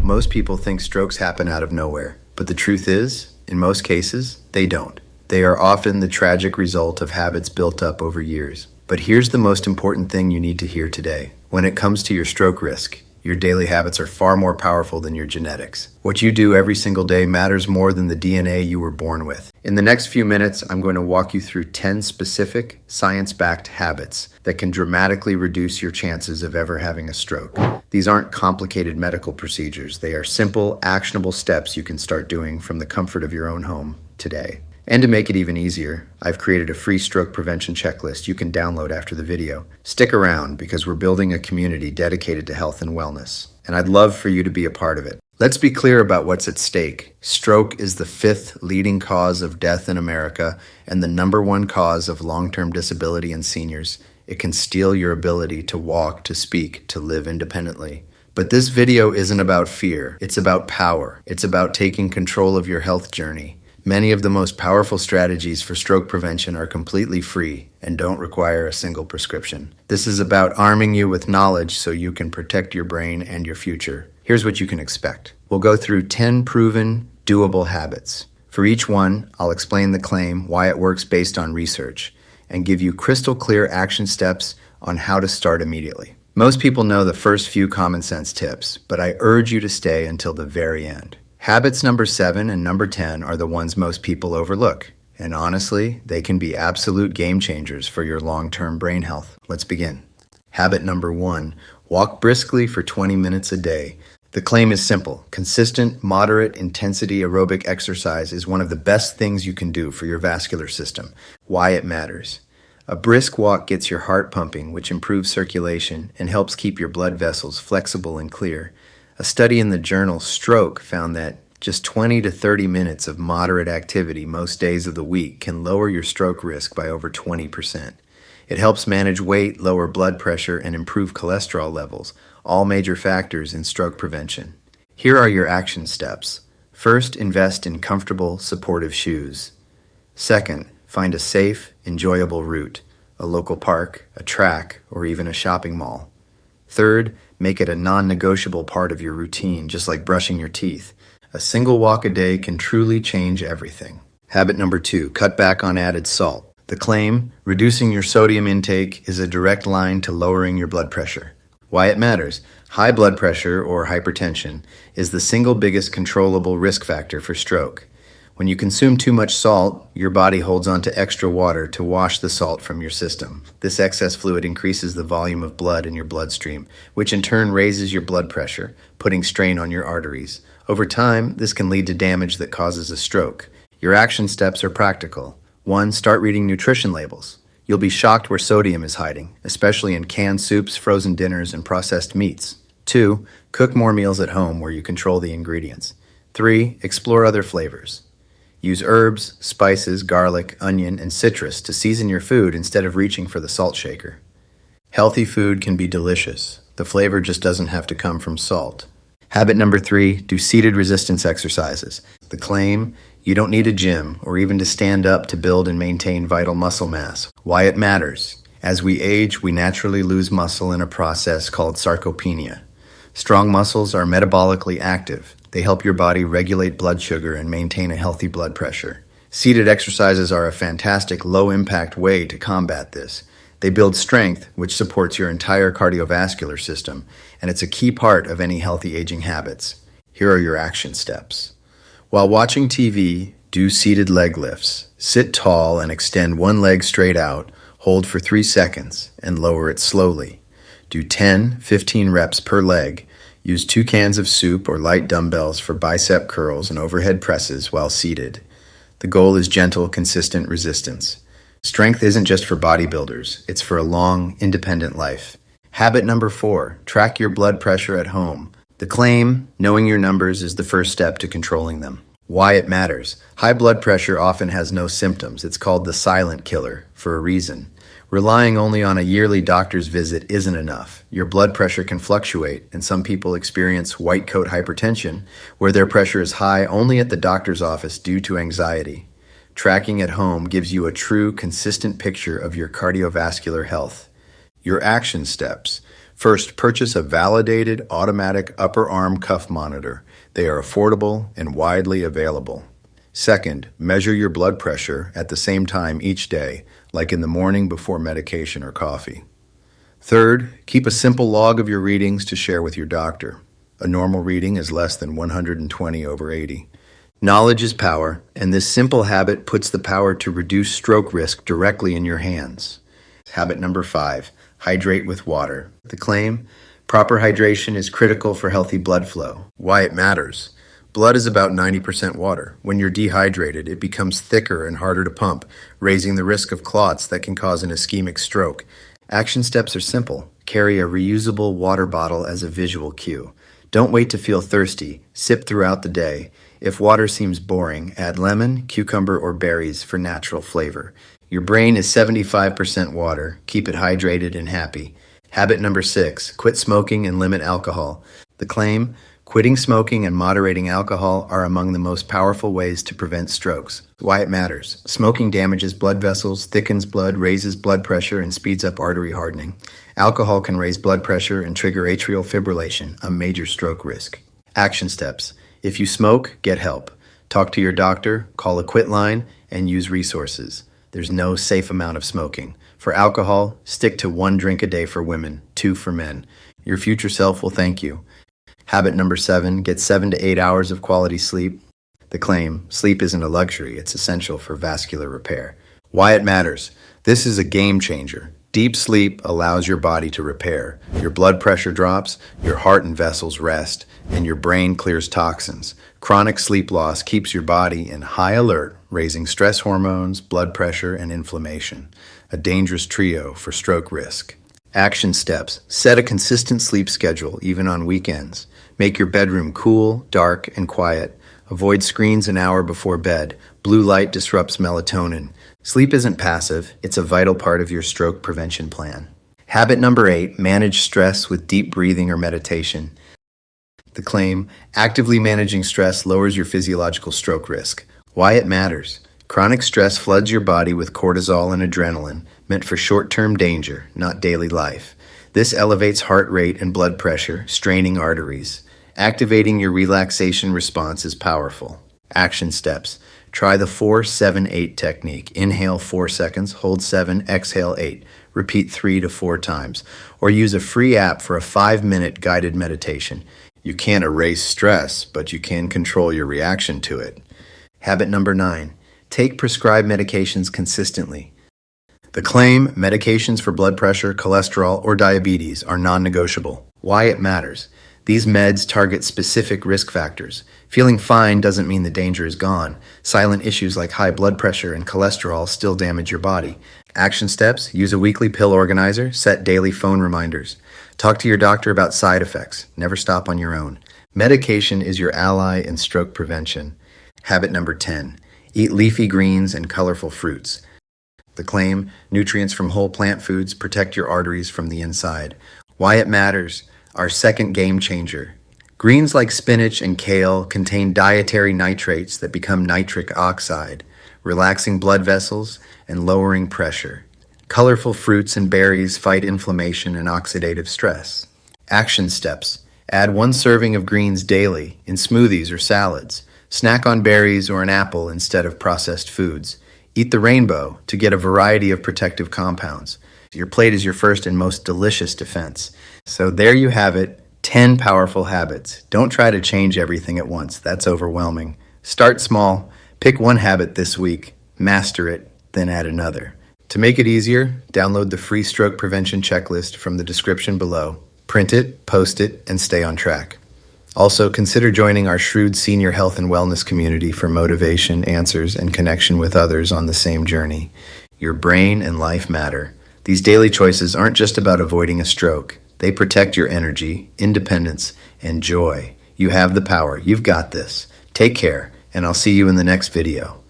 Most people think strokes happen out of nowhere, but the truth is, in most cases, they don't. They are often the tragic result of habits built up over years. But here's the most important thing you need to hear today. When it comes to your stroke risk, your daily habits are far more powerful than your genetics. What you do every single day matters more than the DNA you were born with. In the next few minutes, I'm going to walk you through 10 specific, science-backed habits that can dramatically reduce your chances of ever having a stroke. These aren't complicated medical procedures. They are simple, actionable steps you can start doing from the comfort of your own home today. And to make it even easier, I've created a free stroke prevention checklist you can download after the video. Stick around because we're building a community dedicated to health and wellness, and I'd love for you to be a part of it. Let's be clear about what's at stake. Stroke is the 5th leading cause of death in America and the #1 cause of long-term disability in seniors. It can steal your ability to walk, to speak, to live independently. But this video isn't about fear. It's about power. It's about taking control of your health journey. Many of the most powerful strategies for stroke prevention are completely free and don't require a single prescription. This is about arming you with knowledge so you can protect your brain and your future. Here's what you can expect. We'll go through 10 proven, doable habits. For each one, I'll explain the claim, why it works based on research, and give you crystal clear action steps on how to start immediately. Most people know the first few common sense tips, but I urge you to stay until the very end. Habits number 7 and number 10 are the ones most people overlook. And honestly, they can be absolute game changers for your long-term brain health. Let's begin. Habit number 1, walk briskly for 20 minutes a day. The claim is simple. Consistent, moderate intensity aerobic exercise is one of the best things you can do for your vascular system. Why it matters. A brisk walk gets your heart pumping, which improves circulation and helps keep your blood vessels flexible and clear. A study in the journal Stroke found that just 20 to 30 minutes of moderate activity most days of the week can lower your stroke risk by over 20%. It helps manage weight, lower blood pressure, and improve cholesterol levels, all major factors in stroke prevention. Here are your action steps. First, invest in comfortable, supportive shoes. Second, find a safe, enjoyable route, a local park, a track, or even a shopping mall. Third, make it a non-negotiable part of your routine, just like brushing your teeth. A single walk a day can truly change everything. Habit number 2, cut back on added salt. The claim, reducing your sodium intake, is a direct line to lowering your blood pressure. Why it matters. High blood pressure, or hypertension, is the single biggest controllable risk factor for stroke. When you consume too much salt, your body holds on to extra water to wash the salt from your system. This excess fluid increases the volume of blood in your bloodstream, which in turn raises your blood pressure, putting strain on your arteries. Over time, this can lead to damage that causes a stroke. Your action steps are practical. 1. Start reading nutrition labels. You'll be shocked where sodium is hiding, especially in canned soups, frozen dinners, and processed meats. 2. Cook more meals at home where you control the ingredients. 3. Explore other flavors. Use herbs, spices, garlic, onion, and citrus to season your food instead of reaching for the salt shaker. Healthy food can be delicious. The flavor just doesn't have to come from salt. Habit number 3, do seated resistance exercises. The claim, you don't need a gym or even to stand up to build and maintain vital muscle mass. Why it matters. As we age, we naturally lose muscle in a process called sarcopenia. Strong muscles are metabolically active. They help your body regulate blood sugar and maintain a healthy blood pressure. Seated exercises are a fantastic low-impact way to combat this. They build strength, which supports your entire cardiovascular system, and it's a key part of any healthy aging habits. Here are your action steps. While watching TV, do seated leg lifts. Sit tall and extend one leg straight out, hold for 3 seconds, and lower it slowly. Do 10-15 reps per leg. Use 2 cans of soup or light dumbbells for bicep curls and overhead presses while seated. The goal is gentle, consistent resistance. Strength isn't just for bodybuilders, it's for a long, independent life. Habit number 4, track your blood pressure at home. The claim, knowing your numbers, is the first step to controlling them. Why it matters. High blood pressure often has no symptoms. It's called the silent killer for a reason. Relying only on a yearly doctor's visit isn't enough. Your blood pressure can fluctuate, and some people experience white coat hypertension, where their pressure is high only at the doctor's office due to anxiety. Tracking at home gives you a true, consistent picture of your cardiovascular health. Your action steps. First, purchase a validated automatic upper arm cuff monitor. They are affordable and widely available. Second, measure your blood pressure at the same time each day, like in the morning before medication or coffee. Third, keep a simple log of your readings to share with your doctor. A normal reading is less than 120/80. Knowledge is power, and this simple habit puts the power to reduce stroke risk directly in your hands. Habit number 5, hydrate with water. The claim, proper hydration is critical for healthy blood flow. Why it matters. Blood is about 90% water. When you're dehydrated, it becomes thicker and harder to pump, raising the risk of clots that can cause an ischemic stroke. Action steps are simple. Carry a reusable water bottle as a visual cue. Don't wait to feel thirsty. Sip throughout the day. If water seems boring, add lemon, cucumber, or berries for natural flavor. Your brain is 75% water. Keep it hydrated and happy. Habit number 6, quit smoking and limit alcohol. The claim, quitting smoking and moderating alcohol are among the most powerful ways to prevent strokes. Why it matters. Smoking damages blood vessels, thickens blood, raises blood pressure, and speeds up artery hardening. Alcohol can raise blood pressure and trigger atrial fibrillation, a major stroke risk. Action steps. If you smoke, get help. Talk to your doctor, call a quit line, and use resources. There's no safe amount of smoking. For alcohol, stick to 1 drink a day for women, 2 for men. Your future self will thank you. Habit number 7, get 7 to 8 hours of quality sleep. The claim, sleep isn't a luxury, it's essential for vascular repair. Why it matters. This is a game changer. Deep sleep allows your body to repair. Your blood pressure drops, your heart and vessels rest, and your brain clears toxins. Chronic sleep loss keeps your body in high alert, raising stress hormones, blood pressure, and inflammation. A dangerous trio for stroke risk. Action steps. Set a consistent sleep schedule, even on weekends. Make your bedroom cool, dark, and quiet. Avoid screens an hour before bed. Blue light disrupts melatonin. Sleep isn't passive, it's a vital part of your stroke prevention plan. Habit number 8, manage stress with deep breathing or meditation. The claim, actively managing stress lowers your physiological stroke risk. Why it matters. Chronic stress floods your body with cortisol and adrenaline, meant for short-term danger, not daily life. This elevates heart rate and blood pressure, straining arteries. Activating your relaxation response is powerful. Action steps. Try the 4-7-8 technique. Inhale 4 seconds, hold 7, exhale 8. Repeat 3 to 4 times. Or use a free app for a 5-minute guided meditation. You can't erase stress, but you can control your reaction to it. Habit number 9. Take prescribed medications consistently. The claim, medications for blood pressure, cholesterol, or diabetes are non-negotiable. Why it matters. These meds target specific risk factors. Feeling fine doesn't mean the danger is gone. Silent issues like high blood pressure and cholesterol still damage your body. Action steps, use a weekly pill organizer, set daily phone reminders. Talk to your doctor about side effects. Never stop on your own. Medication is your ally in stroke prevention. Habit number 10, eat leafy greens and colorful fruits. The claim, nutrients from whole plant foods protect your arteries from the inside. Why it matters. Our second game changer. Greens like spinach and kale contain dietary nitrates that become nitric oxide, relaxing blood vessels and lowering pressure. Colorful fruits and berries fight inflammation and oxidative stress. Action steps. Add 1 serving of greens daily in smoothies or salads. Snack on berries or an apple instead of processed foods. Eat the rainbow to get a variety of protective compounds. Your plate is your first and most delicious defense. So there you have it, 10 powerful habits. Don't try to change everything at once. That's overwhelming. Start small. Pick 1 habit this week. Master it, then add another. To make it easier, download the free stroke prevention checklist from the description below. Print it, post it, and stay on track. Also, consider joining our Shrewd Senior Health and Wellness community for motivation, answers, and connection with others on the same journey. Your brain and life matter. These daily choices aren't just about avoiding a stroke. They protect your energy, independence, and joy. You have the power. You've got this. Take care, and I'll see you in the next video.